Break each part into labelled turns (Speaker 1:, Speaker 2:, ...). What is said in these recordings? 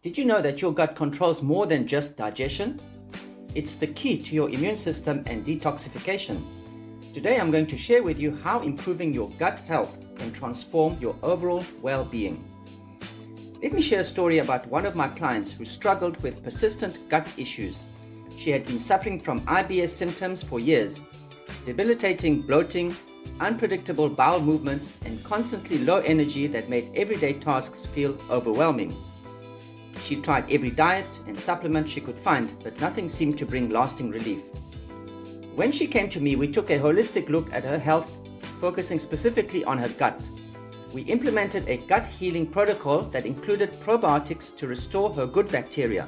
Speaker 1: Did you know that your gut controls more than just digestion? It's the key to your immune system and detoxification. Today I'm going to share with you how improving your gut health can transform your overall well-being. Let me share a story about one of my clients who struggled with persistent gut issues. She had been suffering from IBS symptoms for years, debilitating bloating, unpredictable bowel movements, and constantly low energy that made everyday tasks feel overwhelming. She tried every diet and supplement she could find, but nothing seemed to bring lasting relief. When she came to me, we took a holistic look at her health, focusing specifically on her gut. We implemented a gut healing protocol that included probiotics to restore her good bacteria,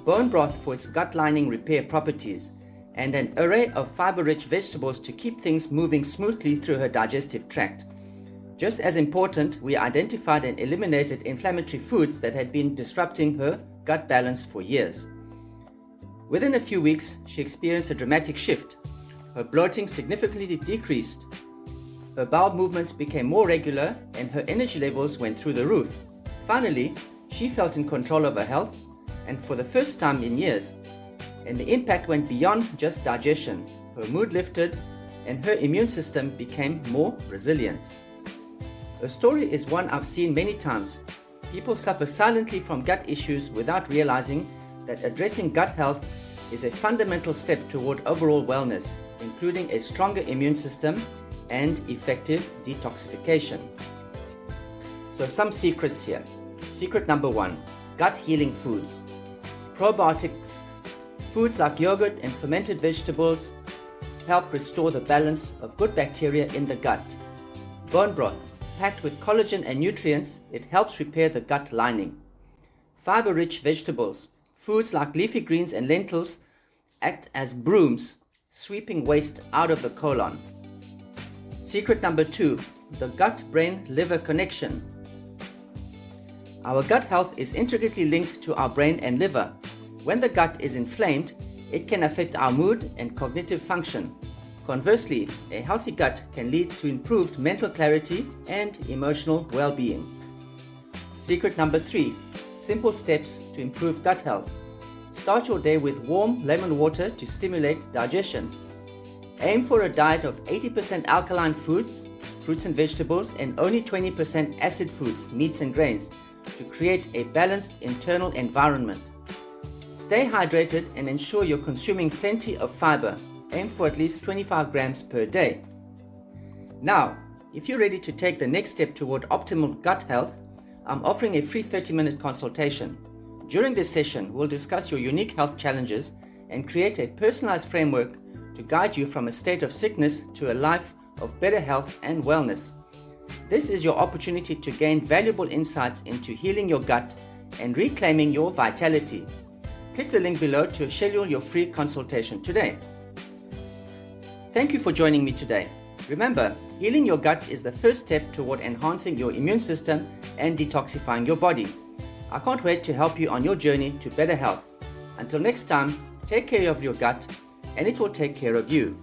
Speaker 1: bone broth for its gut lining repair properties, and an array of fiber-rich vegetables to keep things moving smoothly through her digestive tract. Just as important, we identified and eliminated inflammatory foods that had been disrupting her gut balance for years. Within a few weeks, she experienced a dramatic shift. Her bloating significantly decreased, her bowel movements became more regular, and her energy levels went through the roof. Finally, she felt in control of her health, and for the first time in years. And the impact went beyond just digestion. Her mood lifted, and her immune system became more resilient. Her story is one I've seen many times. People suffer silently from gut issues without realizing that addressing gut health is a fundamental step toward overall wellness, including a stronger immune system and effective detoxification. So some secrets here. Secret number 1, gut healing foods. Probiotics. Foods like yogurt and fermented vegetables help restore the balance of good bacteria in the gut. Bone broth. Packed with collagen and nutrients, it helps repair the gut lining. Fiber-rich vegetables. Foods like leafy greens and lentils act as brooms, sweeping waste out of the colon. Secret number 2, the gut-brain-liver connection. Our gut health is intricately linked to our brain and liver. When the gut is inflamed, it can affect our mood and cognitive function. Conversely, a healthy gut can lead to improved mental clarity and emotional well-being. Secret number 3, simple steps to improve gut health. Start your day with warm lemon water to stimulate digestion. Aim for a diet of 80% alkaline foods, fruits and vegetables, and only 20% acid foods, meats and grains, to create a balanced internal environment. Stay hydrated and ensure you're consuming plenty of fiber. Aim for at least 25 grams per day. Now, if you're ready to take the next step toward optimal gut health, I'm offering a free 30-minute consultation. During this session, we'll discuss your unique health challenges and create a personalized framework to guide you from a state of sickness to a life of better health and wellness. This is your opportunity to gain valuable insights into healing your gut and reclaiming your vitality. Click the link below to schedule your free consultation today. Thank you for joining me today. Remember, healing your gut is the first step toward enhancing your immune system and detoxifying your body. I can't wait to help you on your journey to better health. Until next time, take care of your gut, and it will take care of you.